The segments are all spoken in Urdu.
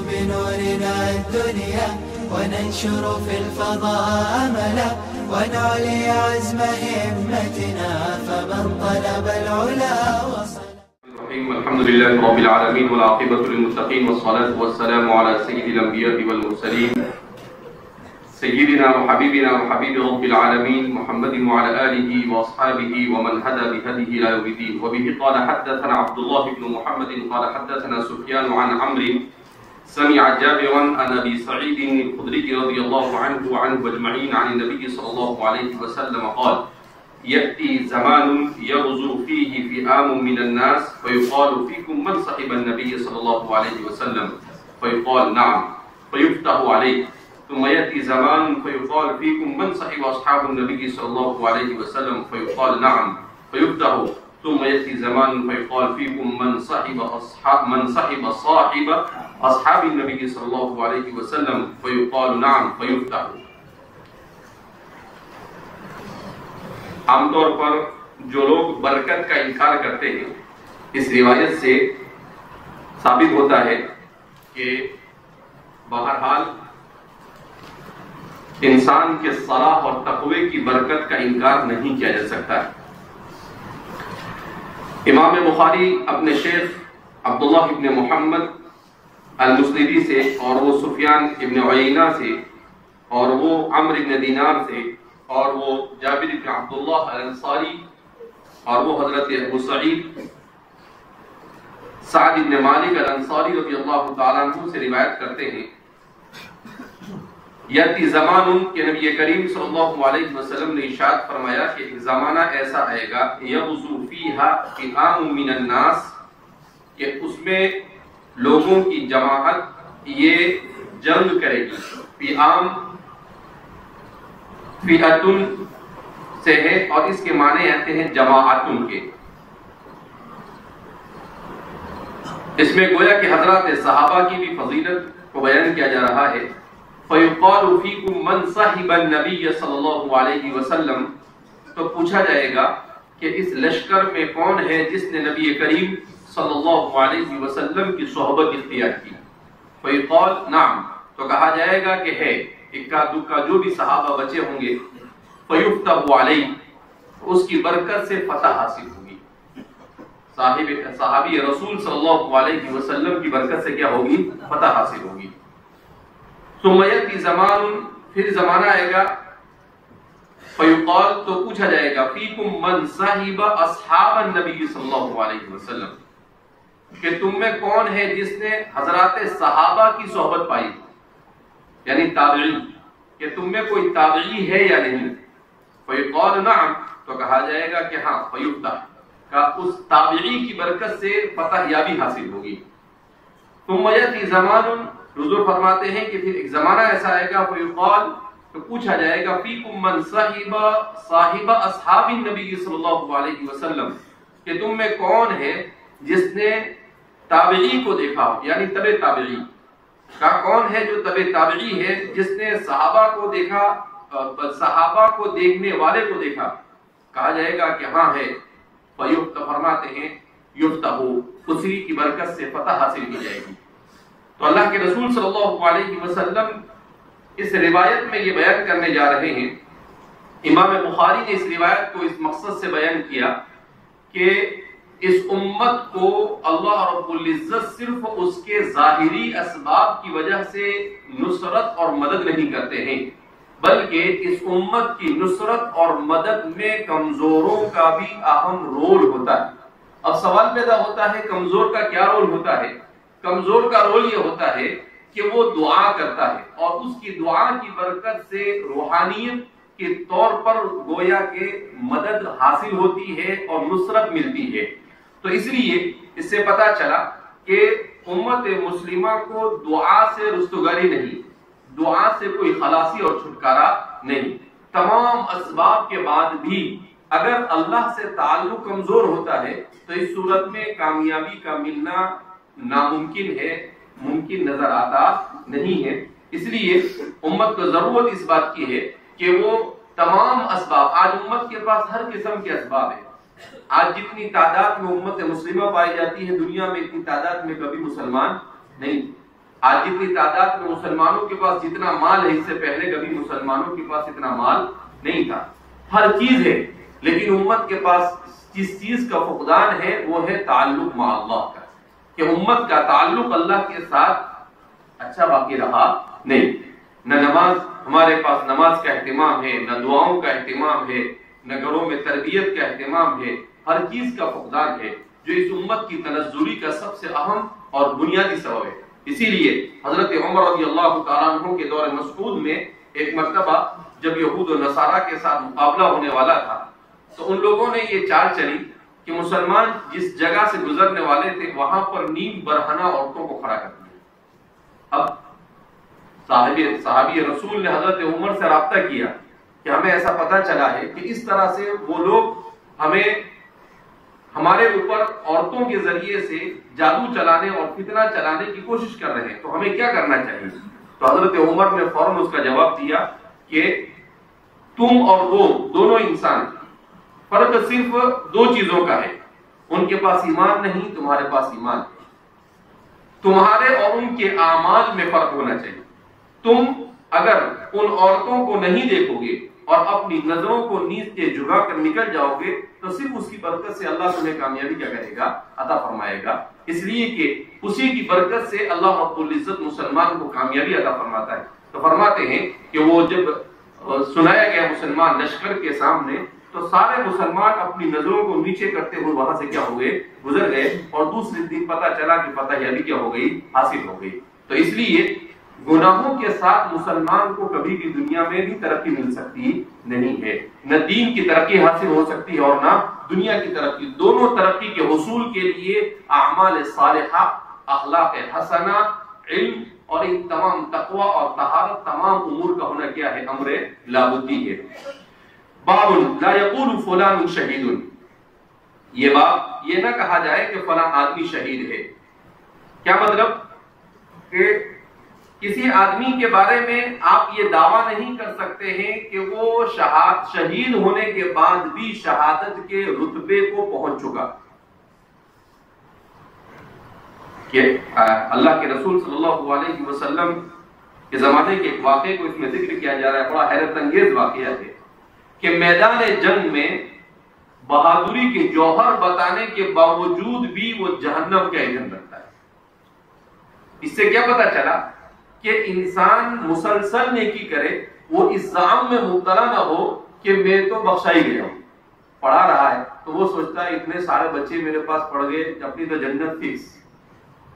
بنورنا الدنيا وننشر في الفضاء أملا ونعلي عزم همتنا فمن طلب العلا وصل. الحمد لله رب العالمين والعاقبة للمتقين والصلاة والسلام على سيد الأنبياء والمرسلين سيدنا وحبيبنا وحبيب رب العالمين محمد وعلى آله وأصحابه ومن هدى بهديه إلى يوم الدين. وبه قال حدثنا عبد الله بن محمد قال حدثنا سفيان عن عمرو سمع جابرا عن أبي سعيد الخدري رضي الله عنه وعنه أجمعين عن النبي صلى الله عليه وسلم قال: يأتي زمان يغزو فيه فئام من الناس فيقال فيكم من صحب النبي صلى الله عليه وسلم فيقال نعم فيفتح عليه. ثم يأتي زمان فيقال فيكم من صحب أصحاب النبي صلى الله عليه وسلم فيقال نعم فيفتح. ثم يأتي زمان فيقال فيكم من صحب صاحب أصحاب النبي صلى الله عليه وسلم فيقال نعم فيفتح. عام طور پر جو لوگ برکت کا انکار کرتے ہیں اس روایت سے ثابت ہوتا ہے کہ بہرحال انسان کے صلاح اور تقوی کی برکت کا انکار نہیں کیا جا سکتا ہے. امام بخاری اپنے شیخ عبداللہ ابن محمد المسندی سے اور وہ سفیان ابن عیینہ سے اور وہ عمرو ابن دینار سے اور وہ جابر ابن عبداللہ الانصاری اور وہ حضرت ابو سعید سعد ابن مالک الانصاری رضی اللہ تعالیٰ عنہ سے روایت کرتے ہیں یاتی زمان کہ نبی کریم صلی اللہ علیہ وسلم نے ارشاد فرمایا کہ ایک زمانہ ایسا آئے گا یغزو فیہا فئام من الناس کہ اس میں لوگوں کی جماعت یہ جنگ کرے گی. فئام فئتن سے ہے اور اس کے معنی آتے ہیں جماعتن کے. اس میں گویا کہ حضرات صحابہ کی بھی فضیلت کو بیان کیا جا رہا ہے. فَيُقَالُ فِيكُمْ مَنْ صَحِبَ النَّبِيَّ صلی اللہ علیہ وسلم تو پوچھا جائے گا کہ اس لشکر میں کون ہے جس نے نبی کریم صلی اللہ علیہ وسلم کی صحبت اختیار کی. فَيُقَالُ نعم تو کہا جائے گا کہ ہے. اکا دکا جو بھی صحابہ بچے ہوں گے فَيُفْتَحُ عَلَيْهِ اس کی برکت سے فتح حاصل ہوگی. صحابی رسول صلی اللہ علیہ وسلم کی برکت سے کیا ہوگی؟ فتح حاصل ہوگی. ثم یأتی زمان پھر زمانہ آئے گا فیقال تو پوچھا جائے گا فیکم من صحب اصحاب النبی صلی اللہ علیہ وسلم کہ تم میں کون ہے جس نے حضرات صحابہ کی صحبت پائی یعنی تابعی کہ تم میں کوئی تابعی ہے یا نہیں. فیقال نعم تو کہا جائے گا کہ ہاں فیفتح کا اس تابعی کی برکت سے فتح یابی حاصل ہوگی. ثم یأتی زمان حضور فرماتے ہیں کہ پھر ایک زمانہ ایسا آئے گا فیقال تو پوچھا جائے گا فیکم من صاحب اصحاب النبی صلی اللہ علیہ وسلم کہ تم میں کون ہے جس نے تابعی کو دیکھا یعنی تبع تابعی کا کون ہے جو تبع تابعی ہے جس نے صحابہ کو دیکھا صحابہ کو دیکھنے والے کو دیکھا. کہا جائے گا کہ ہاں ہے. فیفتح فرماتے ہیں یفتح اسی کی برکت سے فتح حاصل کی جائے گی. تو اللہ کے رسول صلی اللہ علیہ وسلم اس روایت میں یہ بیان کرنے جا رہے ہیں. امام بخاری نے اس روایت کو اس مقصد سے بیان کیا کہ اس امت کو اللہ رب العزت صرف اس کے ظاہری اسباب کی وجہ سے نصرت اور مدد نہیں کرتے ہیں بلکہ اس امت کی نصرت اور مدد میں کمزوروں کا بھی اہم رول ہوتا ہے. اب سوال پیدا ہوتا ہے کمزور کا کیا رول ہوتا ہے؟ کمزور کا رول یہ ہوتا ہے کہ وہ دعا کرتا ہے اور اس کی دعا کی برکت سے روحانیت کے طور پر گویا کہ مدد حاصل ہوتی ہے اور نصرت ملتی ہے. تو اس لیے اس سے پتا چلا کہ امت مسلمہ کو دعا سے رستگاری نہیں, دعا سے کوئی خلاصی اور چھٹکارا نہیں. تمام اسباب کے بعد بھی اگر اللہ سے تعلق کمزور ہوتا ہے تو اس صورت میں کامیابی کا ملنا ناممکن ہے, ممکن نظر آتا نہیں ہے. اس لیے امت کو ضرورت اس بات کی ہے کہ وہ تمام اسباب, آج امت کے پاس ہر قسم کے اسباب ہیں. آج جتنی تعداد میں امت مسلمہ پائی جاتی ہے دنیا میں اتنی تعداد میں کبھی مسلمان نہیں. آج جتنی تعداد میں مسلمانوں کے پاس جتنا مال ہے، اس سے پہلے کبھی مسلمانوں کے پاس اتنا مال نہیں تھا. ہر چیز ہے، لیکن امت کے پاس جس چیز کا فقدان ہے وہ ہے تعلق مع اللہ کا، کہ امت کا تعلق اللہ کے ساتھ اچھا باقی رہا نہیں. نہ نماز، ہمارے پاس نماز کا اہتمام ہے، نہ دعاؤں کا اہتمام ہے، نہ گھروں میں تربیت کا اہتمام ہے. ہر چیز کا فقدان ہے، جو اس امت کی تنزلی کا سب سے اہم اور بنیادی سبب ہے. اسی لیے حضرت عمر رضی اللہ تعالیٰ عنہ کے دور مسعود میں ایک مرتبہ جب یہود و نصارہ کے ساتھ مقابلہ ہونے والا تھا تو ان لوگوں نے یہ چال چلی کہ مسلمان جس جگہ سے گزرنے والے تھے وہاں پر نیم برہنہ عورتوں کو کھڑا کر دیا. اب صحابی رسول نے حضرت عمر سے رابطہ کیا کہ ہمیں ایسا پتہ چلا ہے کہ اس طرح سے وہ لوگ ہمارے اوپر عورتوں کے ذریعے سے جادو چلانے اور فتنہ چلانے کی کوشش کر رہے ہیں، تو ہمیں کیا کرنا چاہیے؟ تو حضرت عمر نے فوراً اس کا جواب دیا کہ تم اور وہ دونوں انسان، فرق صرف دو چیزوں کا ہے. ان کے پاس ایمان نہیں، تمہارے پاس ایمان ہے. تمہارے اور ان کے اعمال میں فرق ہونا چاہیے. تم اگر ان عورتوں کو نہیں دیکھو گے اور اپنی نظروں کو نیز کے جھکا کر نکل جاؤ گے تو صرف اس کی برکت سے اللہ تمہیں کامیابی کیا کرے گا؟ عطا فرمائے گا. اس لیے کہ اسی کی برکت سے اللہ رب العزت مسلمان کو کامیابی عطا فرماتا ہے. تو فرماتے ہیں کہ وہ جب سنایا گیا مسلمان لشکر کے سامنے تو سارے مسلمان اپنی نظروں کو نیچے کرتے ہوئے وہاں سے کیا ہو گئے؟ گزر گئے. اور دوسرے دن پتہ چلا کہ فتح یابی کیا ہو گئی؟ حاصل ہو گئی. تو اس لیے گناہوں کے ساتھ مسلمان کو کبھی بھی دنیا میں بھی ترقی مل سکتی نہیں ہے. نہ دین کی ترقی حاصل ہو سکتی ہے اور نہ دنیا کی ترقی. دونوں ترقی کے حصول کے لیے اعمال صالحہ، اخلاق حسنہ، علم اور ان تمام تقوی اور طہارت، تمام امور کا ہونا کیا ہے؟ امر لابدی ہے. باب لا یقول فلان شہید. یہ باب یہ نہ کہا جائے کہ فلاں آدمی شہید ہے. کیا مطلب؟ کہ کسی آدمی کے بارے میں آپ یہ دعویٰ نہیں کر سکتے ہیں کہ وہ شہید ہونے کے بعد بھی شہادت کے رتبے کو پہنچ چکا. کہ اللہ کے رسول صلی اللہ علیہ وسلم کے زمانے کے ایک واقعے کو اس میں ذکر کیا جا رہا ہے. بڑا حیرت انگیز واقعہ ہے کہ میدان جنگ میں بہادری کے جوہر بتانے کے باوجود بھی وہ جہنم کا ایندھن بنتا ہے. اس سے کیا پتا چلا کہ انسان مسلسل نیکی کرے، وہ اس ظلم میں مبتلا نہ ہو کہ میں تو بخشا ہی گیا ہوں. پڑھا رہا ہے تو وہ سوچتا ہے اتنے سارے بچے میرے پاس پڑھ گئے، اپنی تو جنت فکس.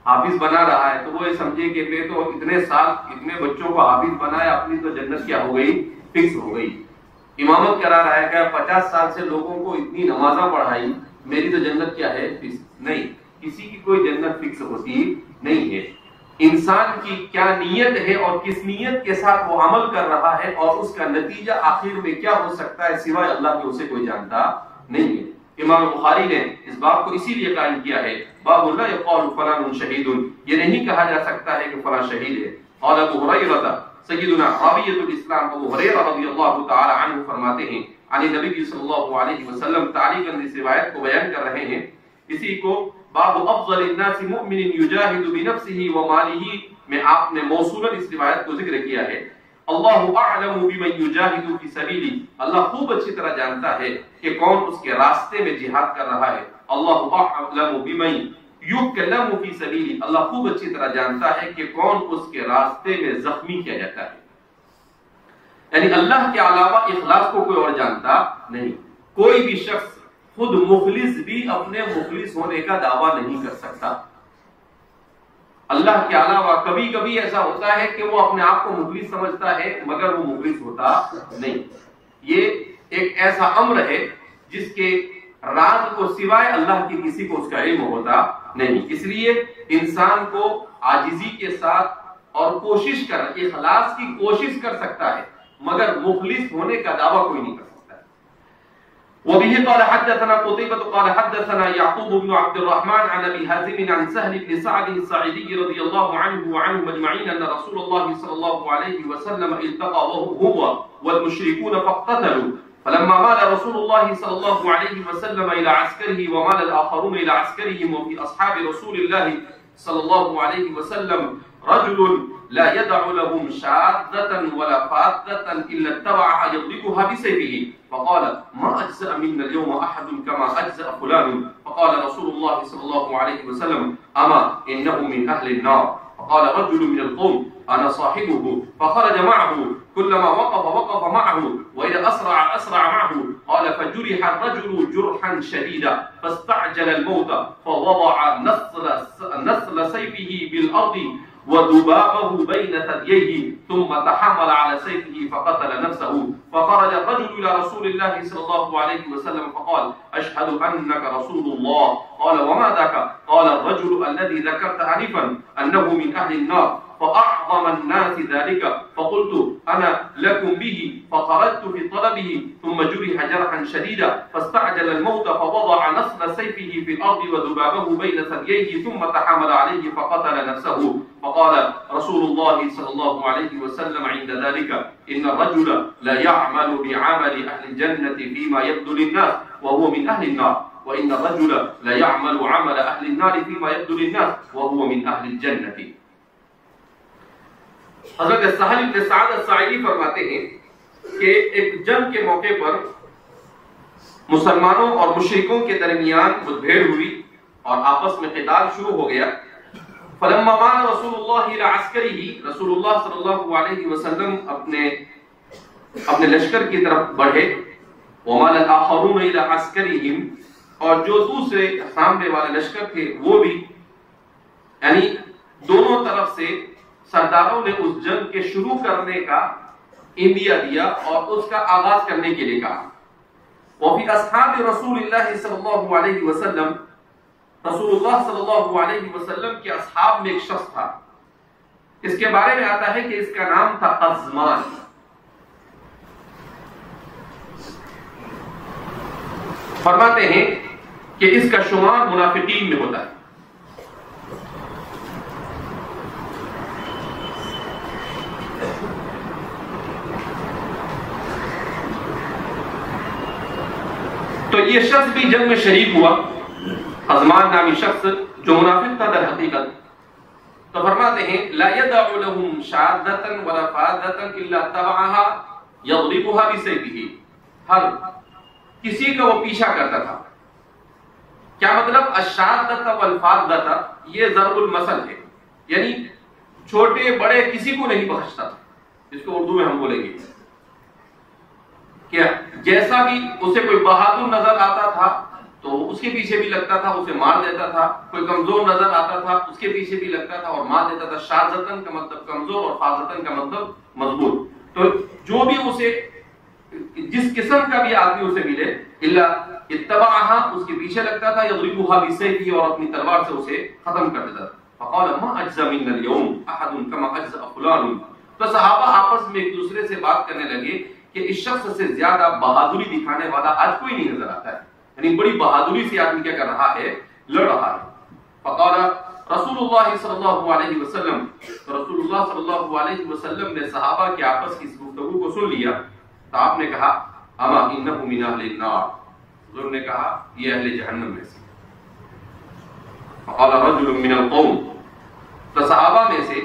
حافظ بنا رہا ہے تو وہ یہ سمجھے کہ میں تو اتنے سال اتنے بچوں کو حافظ بنایا، اپنی تو جنت کیا ہو گئی؟ فکس ہو گئی. امامت کرا رہا ہے کہ 50 سال سے لوگوں کو اتنی نمازاں پڑھائی، میری تو جنت کیا ہے؟ فکس. نہیں، کسی کی کوئی جنت فکس ہوتی نہیں ہے. انسان کی کیا نیت ہے اور کس نیت کے ساتھ وہ عمل کر رہا ہے اور اس کا نتیجہ آخر میں کیا ہو سکتا ہے سوائے اللہ کے اسے کوئی جانتا نہیں ہے. امام بخاری نے اس باب کو اسی لیے قائم کیا ہے، باب لا یقال فلان شہید. یہ نہیں کہا جا سکتا ہے کہ فلاں شہید ہے. اور ابو ہریرہ سیدنا راویۃ الاسلام ابو ہریرہ رضی اللہ تعالی عنہ فرماتے ہیں عن نبی صلی اللہ علیہ وسلم، تعلیقاً اس روایت کو بیان کر رہے ہیں. اسی کو باب افضل الناس مؤمن یجاہد بنفسه ومالہ میں آپ نے موصولاً اس روایت کو ذکر کیا ہے. اللہ اعلم بمن یجاہد فی سبیلہ، اللہ خوب اچھی طرح جانتا ہے کہ کون اس کے راستے میں جہاد کر رہا ہے. اللہ اعلم بمن یکلم فی سبیلہ، اللہ خوب اچھی طرح جانتا ہے کہ کون اس کے راستے میں زخمی کیا جاتا ہے. یعنی اللہ کے علاوہ اخلاص کو کوئی اور جانتا نہیں. کوئی بھی شخص خود مخلص بھی اپنے مخلص ہونے کا دعویٰ نہیں کر سکتا. اللہ کے علاوہ کبھی کبھی ایسا ہوتا ہے کہ وہ اپنے آپ کو مخلص سمجھتا ہے مگر وہ مخلص ہوتا نہیں. یہ ایک ایسا امر ہے جس کے راز کو سوائے اللہ کی کسی کو اس کا علم ہوتا نہیں. اس لیے انسان کو عاجزی کے ساتھ اور کوشش کر اخلاص کی کوشش کر سکتا ہے مگر مخلص ہونے کا دعویٰ کوئی نہیں کر سکتا. وبه قال حدثنا قتيبة قال حدثنا يعقوب بن عبد الرحمن عن ابي حازم عن سهل بن سعد الساعدي رضي الله عنه وعنهم اجمعين ان رسول الله صلى الله عليه وسلم التقى هو والمشركون فاقتتلوا فلما مال رسول الله صلى الله عليه وسلم الى عسكره ومال الاخرون الى عسكرهم وفي اصحاب رسول الله صلى الله عليه وسلم رجل لا يدع لهم شاذة ولا فاذة إلا اتبعها يضربها بسيفه فقال ما أجزأ منا اليوم أحد كما أجزأ فلان فقال رسول الله صلى الله عليه وسلم أما إنه من أهل النار فقال رجل من القوم أنا صاحبه فخرج معه كلما وقف معه وإذا أسرع معه قال فجرح الرجل جرحا شديدا فاستعجل الموت فوضع نسل سيفه بالأرض وذبابه بين ثدييه ثم تحمل على سيفه فقتل نفسه فخرج الرجل إلى رسول الله صلى الله عليه وسلم فقال أشهد أنك رسول الله قال وما ذاك قال الرجل الذي ذكرت آنفا أنه من أهل النار فأعظم الناس ذلك فقلت أنا لكم به فخرجت في طلبه ثم جرح جرحا شديدا فاستعجل الموت فوضع نسل سيفه في الأرض وذبابه بين ثدييه ثم تحمل عليه فقتل نفسه فقال رسول الله صلى الله عليه وسلم عند ذلك إن الرجل لا يعمل بعمل أهل الجنة فيما يبدو للناس وهو من أهل النار وإن الرجل لا يعمل عمل أهل النار فيما يبدو للناس وهو من أهل الجنة. حضرت سہل بن سعد الساعدی فرماتے ہیں کہ ایک جنگ کے موقع پر مسلمانوں اور مشرکوں کے درمیان مدبھیڑ ہوئی اور آپس میں قتال شروع ہو گیا. فلما مال رسول اللہ الى عسکرہ رسول اللہ صلی اللہ علیہ وسلم اپنے لشکر کی طرف بڑھے ومال الاخرون الى عسکرہم اور جو دوسرے سامنے والے لشکر تھے وہ بھی یعنی دونوں طرف سے سرداروں نے اس جنگ کے شروع کرنے کا اندیا دیا اور اس کا آغاز کرنے کے لیے کہا. وفی اصحاب رسول اللہ صلی اللہ علیہ وسلم رسول اللہ صلی اللہ علیہ وسلم کے اصحاب میں ایک شخص تھا. اس کے بارے میں آتا ہے کہ اس کا نام تھا قزمان. فرماتے ہیں کہ اس کا شمار منافقین میں ہوتا ہے. تو یہ شخص بھی جنگ میں شریک ہوا, قزمان نامی شخص جو منافق تھا در حقیقت. تو فرماتے ہیں لا يدع لهم شاذة ولا فاذة الا تبعها يضربها بسيفه. ہر کسی کا وہ پیچھا کرتا تھا. کیا مطلب الشاذة والفاذة یہ ضرب المثل ہے, یعنی چھوٹے بڑے کسی کو نہیں بخشتا تھا. اس کو اردو میں ہم بولیں گے کہ جیسا بھی اسے کوئی بہادر نظر آتا تھا تو اس کے پیچھے بھی لگتا تھا, اسے مار دیتا تھا. کوئی کمزور نظر آتا تھا اس کے پیچھے بھی لگتا تھا اور مار دیتا تھا. شاذتن کا مطلب کمزور اور فاذتن کا مطلب مضبوط. تو جو بھی اسے جس قسم کا بھی آدمی اسے ملے الا اتبعها اس کے پیچھے لگتا تھا, یضربها بسیفه اور اپنی تلوار سے اسے ختم کر دیتا تھا. فقال ما اجزا منا اليوم احد كما اجزا فلان. تو صحابہ آپس میں ایک دوسرے سے بات کرنے لگے کہ اس شخص سے زیادہ بہادری دکھانے والا آج کوئی نہیں نظر آتا ہے. یعنی بڑی بہادری سے آدمی کیا کر رہا ہے, لڑ رہا ہے. فقال رسول اللہ صلی اللہ علیہ وسلم, تو رسول اللہ صلی اللہ علیہ وسلم نے صحابہ کے آپس کی اس گفتگو کو سن لیا. تو آپ نے کہا اما انہ من اہل النار. حضور نے کہا یہ اہل جہنم میں سے. فقال رجل من القوم. تو صحابہ میں سے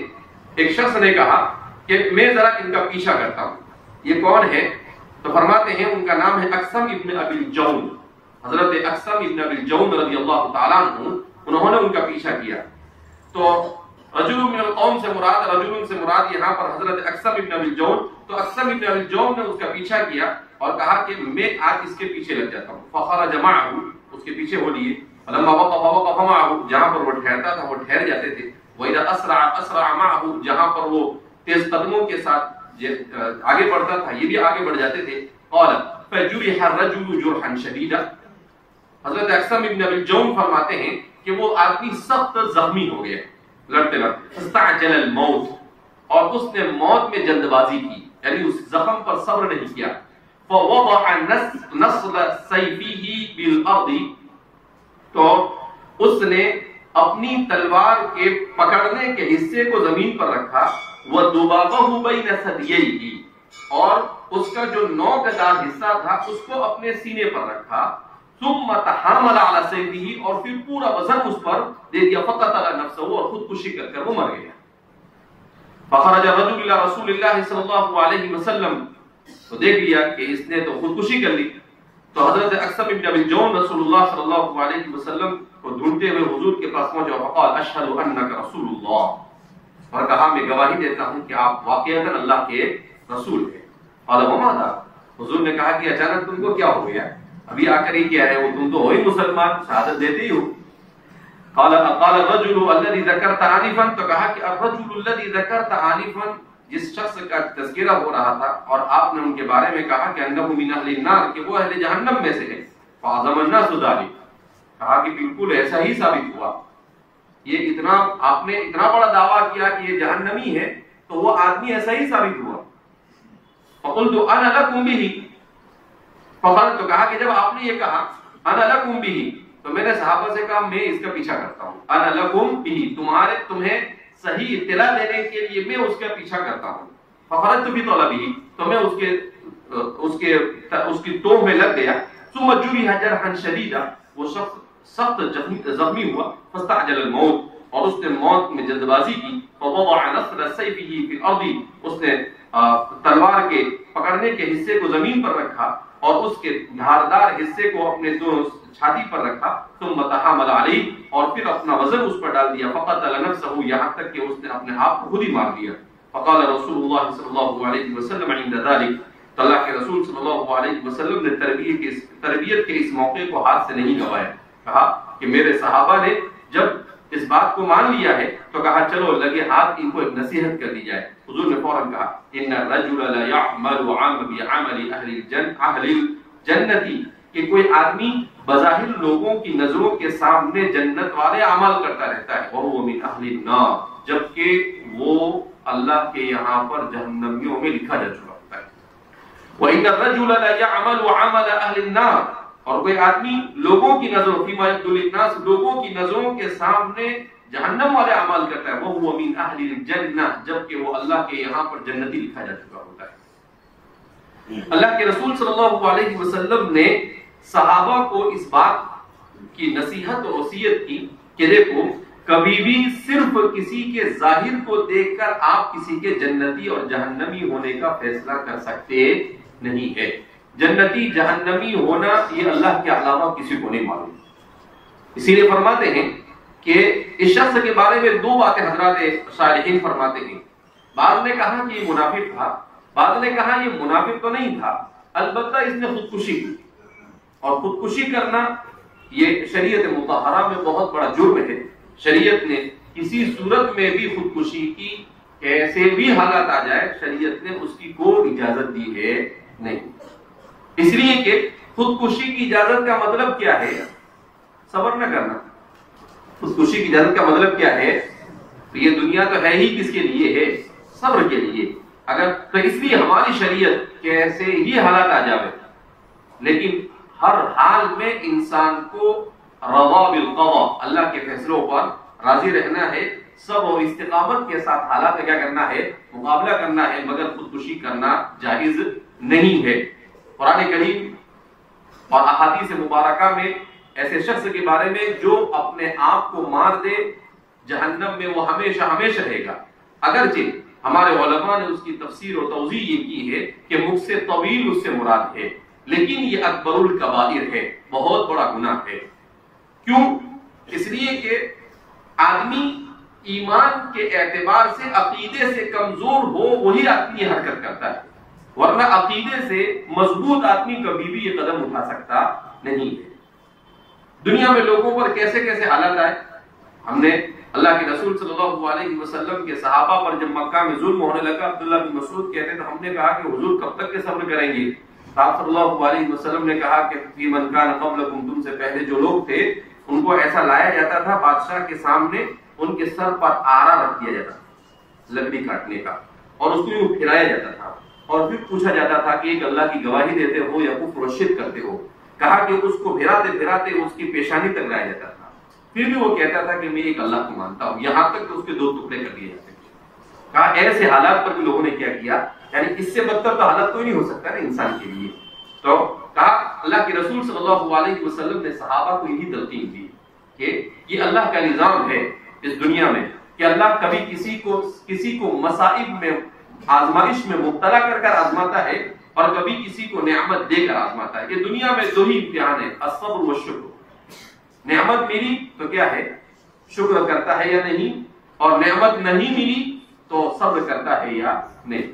ایک شخص نے کہا کہ میں ذرا ان کا پیچھا کرتا ہوں. یہ کون ہے؟ تو فرماتے ہیں ان کا نام ہے اقسم ابن ابی الجون. حضرت اقسم ابن ابی الجون رضی اللہ تعالیٰ عنہ, انہوں نے ان کا پیچھا کیا. تو رجل من القوم سے مراد, رجل سے مراد یہاں پر حضرت اقسم ابن ابی الجون. تو اقسم ابن ابی الجون نے اس کا پیچھا کیا اور کہا کہ میں آج اس کے پیچھے لگ جاتا ہوں. فخرج معه, اس کے پیچھے ہو لیے. فلما وقف معه, جہاں پر وہ ٹھہرتا تھا وہ ٹھہر جاتے تھے. واذا اسرع معه, جہاں پر وہ تیز قدموں کے ساتھ آگے بڑھتا تھا یہ بھی آگے بڑھ جاتے تھے. قال فجرح الرجل جرحا شديدا. حضرت اقسم ابن ابی الجون فرماتے ہیں کہ وہ آدمی سخت زخمی ہو گیا لڑتے لڑتے. استعجل الموت, اور اس نے موت میں جلد بازی کی, یعنی اس زخم پر صبر نہیں کیا. فوضع نسل سیفه بالارض, تو اس نے اپنی تلوار کے پکڑنے کے حصے کو زمین پر رکھا. وَذُبَابَهُ بَيْنَ ثَدْيَيْهِ, اور اس کا جو نوک دار حصہ تھا اس کو اپنے سینے پر رکھا. ثُمَّ تَحَامَلَ عَلَى سَيْفِهِ, اور پھر پورا وزن اس پر دے دیا. فَقَتَلَ نَفْسَهُ, اور خودکشی کر وہ مر گیا. فخرج الرجل الى رسول اللہ صلی اللہ علیہ وسلم، تو دیکھ لیا کہ اس نے تو خودکشی کر لی، تو حضرت اکثر بن ابی جون رسول اللہ صلی اللہ علیہ وسلم کو ڈھونڈتے ہوئے حضور کے پاس پہنچے، فقال اشهد انک رسول اللہ، اور کہا میں گواہی دیتا ہوں کہ آپ واقعتاً اللہ کے رسول ہیں۔ قال وما ذا، حضور نے کہا کہ اچانک تم کو کیا ہو گیا، ابھی آ کر ہی کیا ہے، وہ تم تو ہو ہی مسلمان، شہادت دیتے ہی ہو۔ قال الرجل الذي ذكرت آنفا، تو کہا کہ الرجل الذي ذكرت آنفا، جس شخص کا تذکرہ ہو رہا تھا اور آپ نے ان کے بارے میں کہا کہ انه من اہل النار، کہ وہ اہل جہنم میں سے ہے، فعظم الناس ذلك، کہا کہ بالکل ایسا ہی ثابت ہوا، یہ اتنا آپ نے اتنا بڑا دعویٰ کیا کہ یہ جہنمی ہے تو وہ آدمی ایسا ہی ثابت ہوا۔ فقلت انا لکم بہ، فقال، تو کہا کہ جب آپ نے یہ کہا انا لکم بہ، تو میں نے صحابہ سے کہا میں اس کا پیچھا کرتا ہوں، انا لکم بہ، تمہیں صحیح اطلاع دینے کے لیے میں اس کا پیچھا کرتا ہوں۔ فخرجت بطلبہ، تو میں اس کی توہ میں لگ گیا۔ ثم جرح جرحا شدیدا، وہ شخص سخت زخمی ہوا، فاستعجل الموت، اور اس نے موت میں جلد بازی کی، فوضع نصر سیفہ فی الارض، اس نے تلوار کے پکڑنے کے حصے کو زمین پر رکھا اور اس کے دھاردار حصے کو اپنے دونوں چھاتی پر رکھا، ثم تحامل علیہ، اور پھر اپنا وزن اس پر ڈال دیا، فقتل نفسہ، یہاں تک کہ اس نے اپنے آپ کو خود ہی مار دیا۔ فقال رسول اللہ صلی اللہ علیہ وسلم عند ذلك، تو اللہ کے رسول صلی اللہ علیہ وسلم نے تربیت کے اس موقع کو ہاتھ سے نہیں گوایا، کہا کہ میرے صحابہ نے جب اس بات کو مان لیا ہے تو کہا چلو لگے ہاتھ ان کو ایک نصیحت کر دی جائے۔ حضور نے فوراً کہا ان الرجل لا يعمل بعمل اہل الجنت، کہ کوئی آدمی بظاہر لوگوں کی نظروں کے سامنے جنت والے عمل کرتا رہتا ہے، وهو من اہل النار، جبکہ وہ اللہ کے یہاں پر جہنمیوں میں لکھا جا چکا ہوتا ہے۔ وَإِنَّ الرَّجُلَ لَا يَعْمَلُ عَمَلَ أَهْلِ النَّارِ، اور کوئی آدمی لوگوں کی نظروں فِيمَا يَبْدُو لِلنَّاسِ، لوگوں کی نظروں کے سامنے جہنم والے عمل کرتا ہے، وَهُوَ مِنْ أَهْلِ الْجَنَّةِ، جبکہ وہ اللہ کے یہاں پر جنتی لکھا جا چکا ہوتا ہے۔ اللہ کے رسول صلی اللہ علیہ وسلم نے صحابہ کو اس بات کی نصیحت اور وصیت کی کہ دیکھو کبھی بھی صرف کسی کے ظاہر کو دیکھ کر آپ کسی کے جنتی اور جہنمی ہونے کا فیصلہ کر سکتے نہیں ہے۔ جنتی جہنمی ہونا یہ اللہ کے علاوہ کسی کو نہیں معلوم، اسی لیے فرماتے ہیں کہ اس شخص کے بارے میں دو باتیں حضرات صالحین فرماتے ہیں، بعض نے کہا کہ یہ منافق تھا، بعض نے کہا یہ منافق تو نہیں تھا، البتہ اس نے خودکشی کی، اور خودکشی کرنا یہ شریعت مطہرہ میں بہت بڑا جرم ہے۔ شریعت نے کسی صورت میں بھی خودکشی کی کیسے بھی حالت آ جائے، شریعت نے اس کی کوئی اجازت دی ہے نہیں، اس لیے کہ خودکشی کی اجازت کا مطلب کیا ہے؟ صبر نہ کرنا۔ خودکشی کی اجازت کا مطلب کیا ہے؟ تو یہ دنیا تو ہے ہی کس کے لیے ہے؟ صبر کے لیے۔ اگر تو اس لیے ہماری شریعت کیسے ہی حالات آ جاوے، لیکن ہر حال میں انسان کو رضا بالقضاء، اللہ کے فیصلوں پر راضی رہنا ہے، صبر اور استقامت کے ساتھ حالات کا کیا کرنا ہے؟ مقابلہ کرنا ہے، مگر خودکشی کرنا جائز نہیں ہے۔ قرآن کریم اور احادیث مبارکہ میں ایسے شخص کے بارے میں جو اپنے آپ کو مار دے جہنم میں وہ ہمیشہ ہمیشہ رہے گا، اگرچہ ہمارے علماء نے اس کی تفسیر و توضیح یہ کی ہے کہ مجھ سے طویل اس سے مراد ہے، لیکن یہ اکبر الکبائر ہے، بہت بڑا گناہ ہے۔ کیوں؟ اس لیے کہ آدمی ایمان کے اعتبار سے عقیدے سے کمزور ہو وہی آدمی یہ حرکت کرتا ہے، ورنہ عقیدے سے مضبوط آدمی کبھی بھی یہ قدم اٹھا سکتا نہیں ہے۔ دنیا میں لوگوں پر کیسے کیسے حالات آئے، ہم نے اللہ کے رسول صلی اللہ علیہ وسلم کے صحابہ پر جب مکہ میں ظلم ہونے لگا، عبداللہ بن مسعود کہتے تو ہم نے کہا کہ حضور کب تک کے صبر کریں گے؟ آپ صلی اللہ علیہ وسلم نے کہا کہ فی من کان قبلکم، تم سے پہلے جو لوگ تھے ان کو ایسا لایا جاتا تھا بادشاہ کے سامنے، ان کے سر پر آرا رکھ دیا جاتا تھا لکڑی کاٹنے کا، اور اس کو یوں پھرایا جاتا تھا، اور پھر پوچھا جاتا تھا کہ ایک اللہ کی گواہی دیتے ہو یا کفر و شرک کرتے ہو؟ کہا کہ اس کو پھراتے پھراتے اس کی پیشانی تک لایا جاتا تھا، پھر بھی وہ کہتا تھا کہ میں ایک اللہ کو مانتا ہوں، یہاں تک کہ اس کے دو ٹکڑے کر دیے جاتے تھے۔ کہا ایسے حالات پر بھی لوگوں نے کیا کیا، یعنی اس سے بدتر تو حالت کوئی نہیں ہو سکتا نا انسان کے لیے۔ تو کہا اللہ کے رسول صلی اللہ علیہ وسلم نے صحابہ کو یہی تلقین دی کہ یہ اللہ کا نظام ہے اس دنیا میں، کہ اللہ کبھی کسی کو مصائب میں آزمائش میں مبتلا کر کر آزماتا ہے اور کبھی کسی کو نعمت دے کر آزماتا ہے. یہ دنیا میں دو ہی امتحان ہے، الصبر والشکر. نعمت ملی تو کیا ہے، شکر کرتا ہے یا نہیں، اور نعمت نہیں ملی تو صبر کرتا ہے یا نہیں.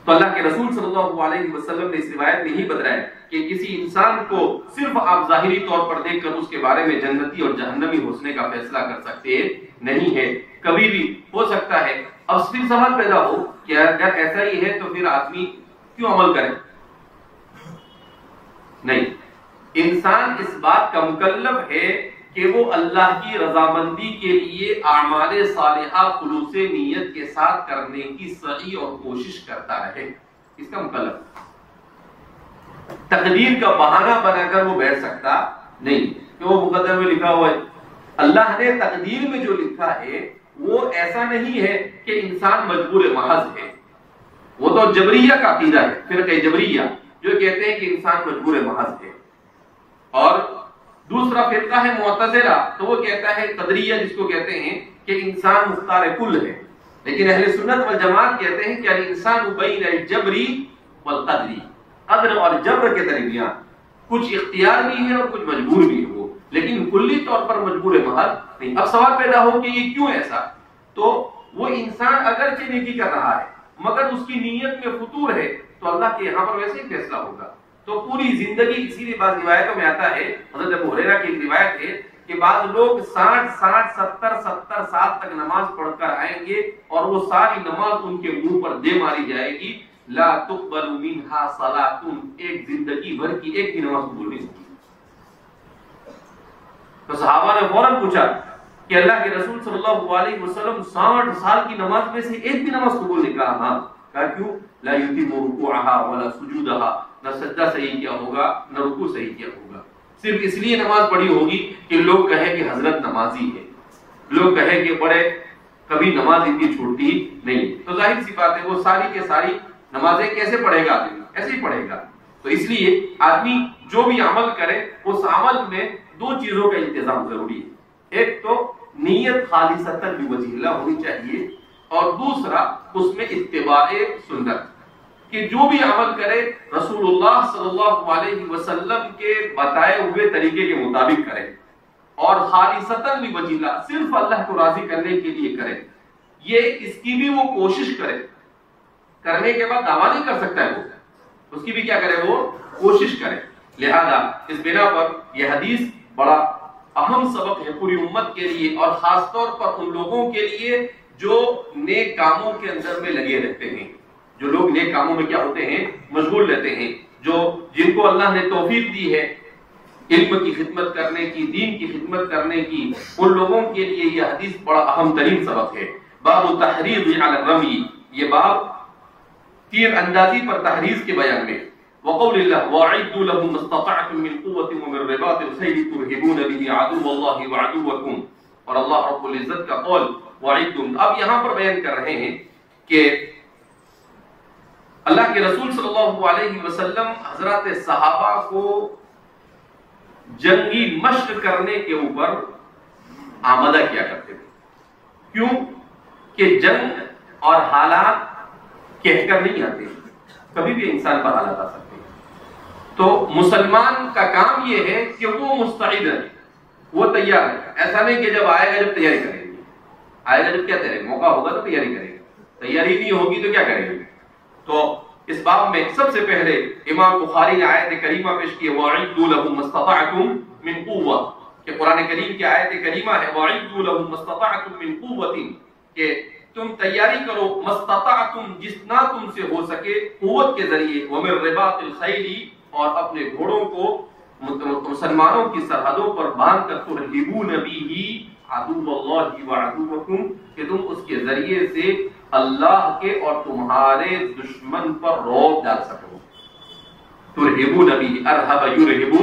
تو اللہ کے رسول صلی اللہ علیہ وسلم نے اس روایت میں ہی بتایا کہ کسی انسان کو صرف آپ ظاہری طور پر دیکھ کر اس کے بارے میں جنتی اور جہنمی ہونے کا فیصلہ کر سکتے نہیں ہے، کبھی بھی ہو سکتا ہے. اب پھر سوال پیدا ہو کہ اگر ایسا ہی ہے تو پھر آدمی کیوں عمل کرے؟ نہیں، انسان اس بات کا مکلف ہے کہ وہ اللہ کی رضامندی کے لیے اعمال صالحہ خلوص نیت کے ساتھ کرنے کی سعی اور کوشش کرتا رہے. اس کا مکلف. تقدیر کا بہانہ بنا کر وہ بیٹھ سکتا نہیں کہ وہ مقدر میں لکھا ہوا ہے. اللہ نے تقدیر میں جو لکھا ہے وہ ایسا نہیں ہے کہ انسان مجبور محض ہے. وہ تو جبریہ کا عقیدہ ہے، فرقہ جبریہ جو کہتے ہیں کہ انسان مجبور محض ہے. اور دوسرا فرقہ ہے معتزلہ، تو وہ کہتا ہے قدریہ جس کو کہتے ہیں کہ انسان مختار کل ہے. لیکن اہل سنت والجماعت کہتے ہیں کہ الانسان بین الجبری والقدری، قدر اور جبر کے درمیان کچھ اختیار بھی ہے اور کچھ مجبور بھی ہے وہ، لیکن کلی طور پر مجبور محض نہیں. اب سوال پیدا ہو کہ یہ کیوں ایسا؟ تو وہ انسان اگرچہ نیکی کر رہا ہے مگر اس کی نیت میں فطور ہے تو اللہ کے یہاں پر ویسے ہی فیصلہ ہوگا. تو پوری زندگی، اسی لیے بعض روایتوں میں آتا ہے، حضرت ابو ہریرہ کی ایک روایت ہے کہ بعض لوگ 60 سال تک نماز پڑھ کر آئیں گے اور وہ ساری نماز ان کے منہ پر دے ماری جائے گی، لا تقبل منها صلاۃ، ایک زندگی بھر کی ایک بھی نماز قبول نہیں ہوگی. تو صحابہ نے فوراً پوچھا کہ اللہ کے رسول صلی اللہ علیہ وسلم 60 سال کی نماز میں سے ایک بھی نماز قبول نہیں؟ کہا ہاں. کہا کیوں؟ لا یتم رکوعها ولا سجودها، نہ سجدہ صحیح کیا ہوگا نہ رکوع صحیح کیا ہوگا. صرف اس لیے نماز پڑھی ہوگی کہ لوگ کہے کہ حضرت نمازی ہے، لوگ کہے کہ بڑے کبھی نماز اتنی چھوٹتی نہیں. تو ظاہر سی بات ہے وہ ساری کے ساری نمازیں کیسے پڑھے گا آدمی؟ ایسے ہی پڑھے گا. تو اس لیے آدمی جو بھی عمل کرے اس عمل میں دو چیزوں کا انتظام ضروری ہے. ایک تو نیت خالصتاً بوجہ اللہ ہونی چاہیے، اور دوسرا اس میں اتباع سنت، کہ جو بھی عمل کرے رسول اللہ صلی اللہ علیہ وسلم کے بتائے ہوئے طریقے کے مطابق کرے، اور خالصتاً بوجہ اللہ، صرف اللہ کو راضی کرنے کے لیے کرے. یہ اس کی بھی وہ کوشش کرے، کرنے کے بعد دعویٰ نہیں کر سکتا ہے وہ، اس کی بھی کیا کرے، وہ کوشش کرے. لہذا اس بنا پر یہ حدیث بڑا اہم سبق ہے پوری امت کے لیے، اور خاص طور پر ان لوگوں کے لیے جو نیک کاموں کے اندر میں لگے رہتے ہیں، جو لوگ نیک کاموں میں کیا ہوتے ہیں، مشغول رہتے ہیں، جن کو اللہ نے توفیق دی ہے علم کی خدمت کرنے کی، دین کی خدمت کرنے کی، ان لوگوں کے لیے یہ حدیث بڑا اہم ترین سبق ہے. باب تحریض علی الرمی، یہ باب تیر اندازی پر تحریض کے بیان میں. وقول اللہ وَأَعِدُّوا لَهُمْ مَا اسْتَطَعْتُم مِّن قُوَّةٍ وَمِن رِّبَاطِ الْخَيْلِ تُرْهِبُونَ بِهِ عَدُوَّ اللَّهِ وَعَدُوَّكُمْ، اور اللہ رب العزت کا قول وَأَعِدُّوا. اب یہاں پر بیان کر رہے ہیں کہ اللہ کے رسول صلی اللہ علیہ وسلم حضرات صحابہ کو جنگی مشق کرنے کے اوپر آمادہ کیا کرتے تھے. کیوں؟ کہ جنگ اور حالات کہہ کر نہیں آتے، کبھی بھی انسان پر حالات آ سکتے ہیں. تو مسلمان کا کام یہ ہے کہ وہ مستعد ہے، وہ تیار ہے. ایسا نہیں کہ جب آئے گا جب تیاری کرے گی، آئے گا جب کیا کرے گا، موقع ہوگا تو تیاری کرے گا، تیاری نہیں ہوگی تو کیا کرے گا. تو اس باب میں سب سے پہلے امام بخاری نے آیت کریمہ پیش کی ہے وَأَعِدُّوا لَهُم مَا اسْتَطَعْتُم مِّن قُوَّةٍ، کہ قرآن کریم کی آیت کریمہ ہے وَأَعِدُّوا لَهُم مَا اسْتَطَعْتُم مِّن قُوَّةٍ، کہ تم تیاری کرو مستطعتم جتنا تم سے ہو سکے قوت کے ذریعے، وَمِن رِّبَاطِ الْخَيْلِ، اور اپنے گھوڑوں کو مسلمانوں کی سرحدوں پر باندھ کر تُرْهِبُونَ بِهِ عَدُوَّ اللَّهِ وَعَدُوَّكُمْ، کہ تم اس کے ذریعے سے اللہ کے اور تمہارے دشمن پر رعب ڈال سکو. تُرْهِبُونَ بِهِ أَرْهَبَ يُرْهِبُ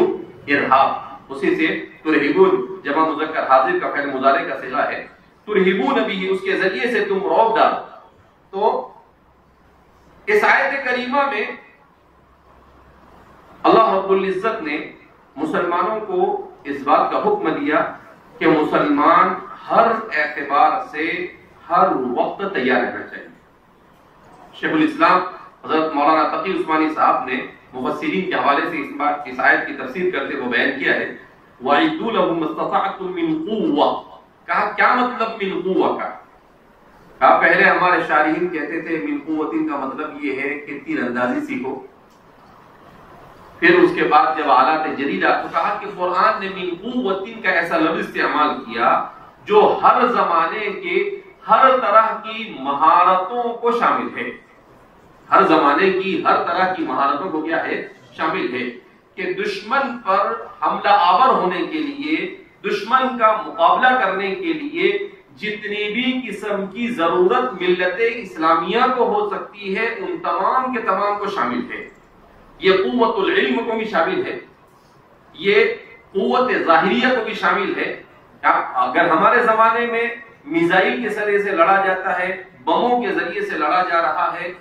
إِرْهَاب، اسی سے تُرْهِبُون جمع مذکر حاضر کا فعل مضارع کا صیغہ ہے. تُرْهِبُونَ بِهِ، اس کے ذریعے سے تم رعب ڈالو. تو اس آیت کریمہ میں اللہ رب العزت نے مسلمانوں کو اس بات کا حکم دیا کہ مسلمان ہر اعتبار سے ہر وقت تیار رہنا چاہیے. شیخ الاسلام حضرت مولانا تقی عثمانی صاحب نے مفسرین کے حوالے سے اس آیت کی تفسیر کرتے ہوئے بیان کیا ہے وَعِدُّوا لَهُمْ مَا اسْتَطَعْتُم مِّن قُوَّةٍ. کہا کیا مطلب من قوہ کا؟ کہا پہلے ہمارے شارحین کہتے تھے من قوتین کا مطلب یہ ہے کہ تیر اندازی سیکھو. پھر اس کے بعد جب آلات جدیدہ تو کہا کہ قرآن نے من قوتین کا ایسا لفظ استعمال کیا جو ہر زمانے کے ہر طرح کی مہارتوں کو شامل ہے. ہر زمانے کی ہر طرح کی مہارتوں کو کیا ہے؟ شامل ہے. کہ دشمن پر حملہ آور ہونے کے لیے، دشمن کا مقابلہ کرنے کے لیے جتنی بھی قسم کی ضرورت ملت اسلامیہ کو ہو سکتی ہے ان تمام کے تمام کو شامل ہے. یہ قوت العلم کو بھی شامل ہے، یہ قوت ظاہریہ کو بھی شامل ہے. اگر ہمارے زمانے میں میزائل کے ذریعے سے لڑا جاتا ہے، بموں کے ذریعے سے لڑا جا رہا ہے،